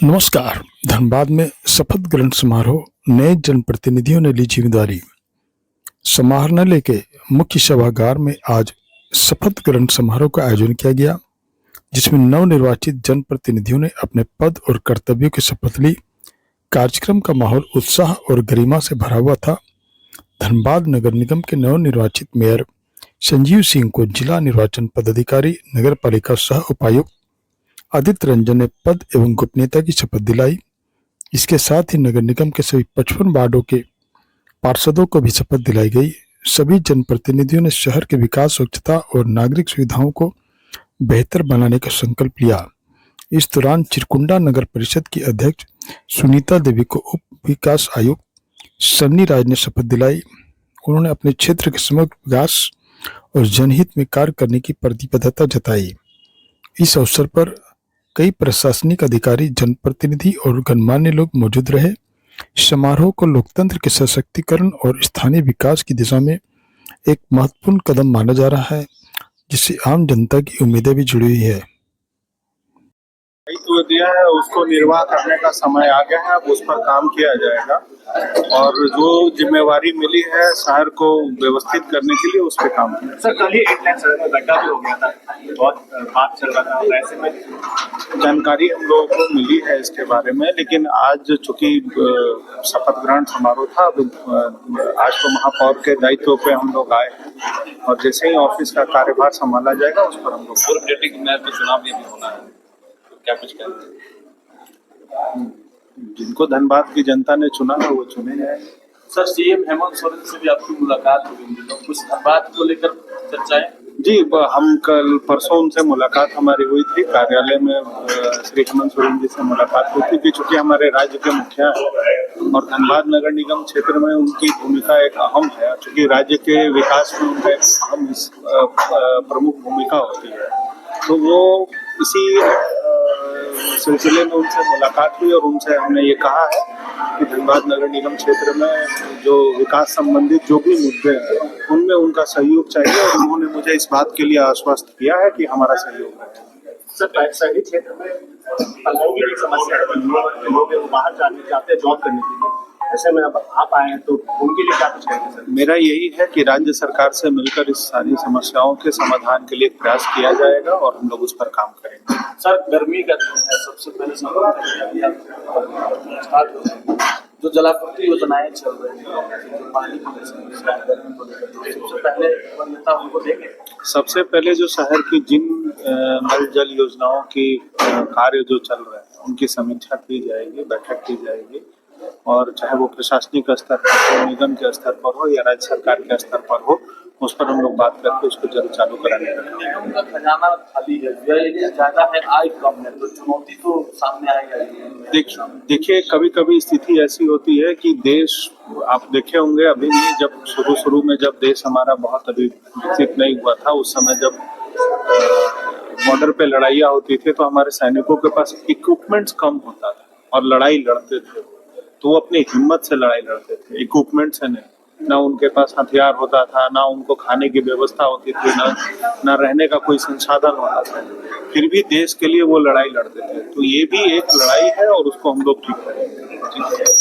नमस्कार। धनबाद में शपथ ग्रहण समारोह, नए जनप्रतिनिधियों ने ली जिम्मेदारी। समाहरणालय के मुख्य सभागार में आज शपथ ग्रहण समारोह का आयोजन किया गया, जिसमें नवनिर्वाचित जनप्रतिनिधियों ने अपने पद और कर्तव्यों की शपथ ली। कार्यक्रम का माहौल उत्साह और गरिमा से भरा हुआ था। धनबाद नगर निगम के नवनिर्वाचित मेयर संजीव सिंह को जिला निर्वाचन पदाधिकारी, नगर पालिका सह उपायुक्त आदित्य रंजन ने पद एवं गोपनीयता की शपथ दिलाई। इसके साथ ही नगर निगम के सभी 55 वार्डों के पार्षदों को भी शपथ दिलाई गई। सभी जनप्रतिनिधियों ने शहर के विकास, स्वच्छता और नागरिक सुविधाओं को बेहतर बनाने का संकल्प लिया। इस दौरान चिरकुंडा नगर परिषद की अध्यक्ष सुनीता देवी को उप विकास आयुक्त सन्नी राज ने शपथ दिलाई। उन्होंने अपने क्षेत्र के समग्र विकास और जनहित में कार्य करने की प्रतिबद्धता जताई। इस अवसर पर कई प्रशासनिक अधिकारी, जनप्रतिनिधि और गणमान्य लोग मौजूद रहे। समारोह को लोकतंत्र के सशक्तिकरण और स्थानीय विकास की दिशा में एक महत्वपूर्ण कदम माना जा रहा है, जिससे आम जनता की उम्मीदें भी जुड़ी हुई है। जो दिया है उसको निर्वाह करने का समय आ गया है, अब उस पर काम किया जाएगा और जो जिम्मेवारी मिली है शहर को व्यवस्थित करने के लिए उस पर काम किया। सर, कल ही 8 लाख सड़क में गड्ढा भी हो गया था, बहुत बात चल रहा था, ऐसे में जानकारी हम लोगों को मिली है इसके बारे में, लेकिन आज चूंकि शपथ ग्रहण समारोह था, आज तो महापौर के दायित्व पे हम लोग आए और जैसे ही ऑफिस का कार्यभार संभाला जाएगा उस पर हम लोग पूर्व डिप्टी मेयर का चुनाव भी होना है, क्या कुछ कहेंगे? जिनको धनबाद की जनता ने चुना है वो चुने जाएंगे। सर, सीएम हेमंत सोरेन से भी आपकी मुलाकात हुई, तो कुछ धनबाद को लेकर चर्चाएं? जी, हम कल परसों उनसे मुलाकात हमारी हुई थी कार्यालय में। श्री हेमंत सोरेन जी से मुलाकात हुई थी कि चूंकि हमारे राज्य के मुखिया हैं और धनबाद नगर निगम क्षेत्र में उनकी भूमिका एक अहम है, चूंकि राज्य के विकास में उनका एक अहम प्रमुख भूमिका होती है, तो वो इसी सिलसिले में उनसे मुलाकात हुई और उनसे हमने ये कहा है कि धनबाद नगर निगम क्षेत्र में जो विकास संबंधित जो भी मुद्दे हैं उनमें उनका सहयोग चाहिए और उन्होंने मुझे इस बात के लिए आश्वस्त किया है कि हमारा सहयोग है। सर, शहरी क्षेत्र में पढ़ाई की समस्या है, लोग बाहर जाने चाहते हैं जॉब करने के लिए, ऐसे में अब आप आए हैं तो उनके लिए क्या कुछ कहेंगे? सर, मेरा यही है कि राज्य सरकार से मिलकर इस सारी समस्याओं के समाधान के लिए प्रयास किया जाएगा और हम लोग उस पर काम करेंगे। सर, गर्मी का दिन है, सबसे पहले जो जलापूर्ति योजनाएं चल रही हैं, पानी की समस्या, गर्मी को लेकर, सबसे पहले नेता उनको देंगे। सबसे पहले जो शहर की जिन नल जल योजनाओं की कार्य जो चल रहे हैं उनकी समीक्षा की जाएगी, बैठक की जाएगी और चाहे वो प्रशासनिक स्तर पर हो, निगम के स्तर पर हो या राज्य सरकार के स्तर पर हो, उस पर हम लोग बात करके उसको जल्द चालू कराने का। निगम का खजाना खाली है, व्यय ज्यादा है, आय कम है, तो चुनौती तो सामने आएगा। देखिए, कभी कभी स्थिति ऐसी होती है कि देश, आप देखे होंगे अभी नहीं, जब शुरू में जब देश हमारा बहुत अभी विकसित नहीं हुआ था, उस समय जब बॉर्डर पे लड़ाइयाँ होती थी तो हमारे सैनिकों के पास इक्विपमेंट्स कम होता था और लड़ाई लड़ते थे, तो वो अपनी हिम्मत से लड़ाई लड़ते थे, इक्विपमेंट से नहीं। ना उनके पास हथियार होता था, ना उनको खाने की व्यवस्था होती थी, ना रहने का कोई संसाधन होता था, फिर भी देश के लिए वो लड़ाई लड़ते थे। तो ये भी एक लड़ाई है और उसको हम लोग ठीक करेंगे।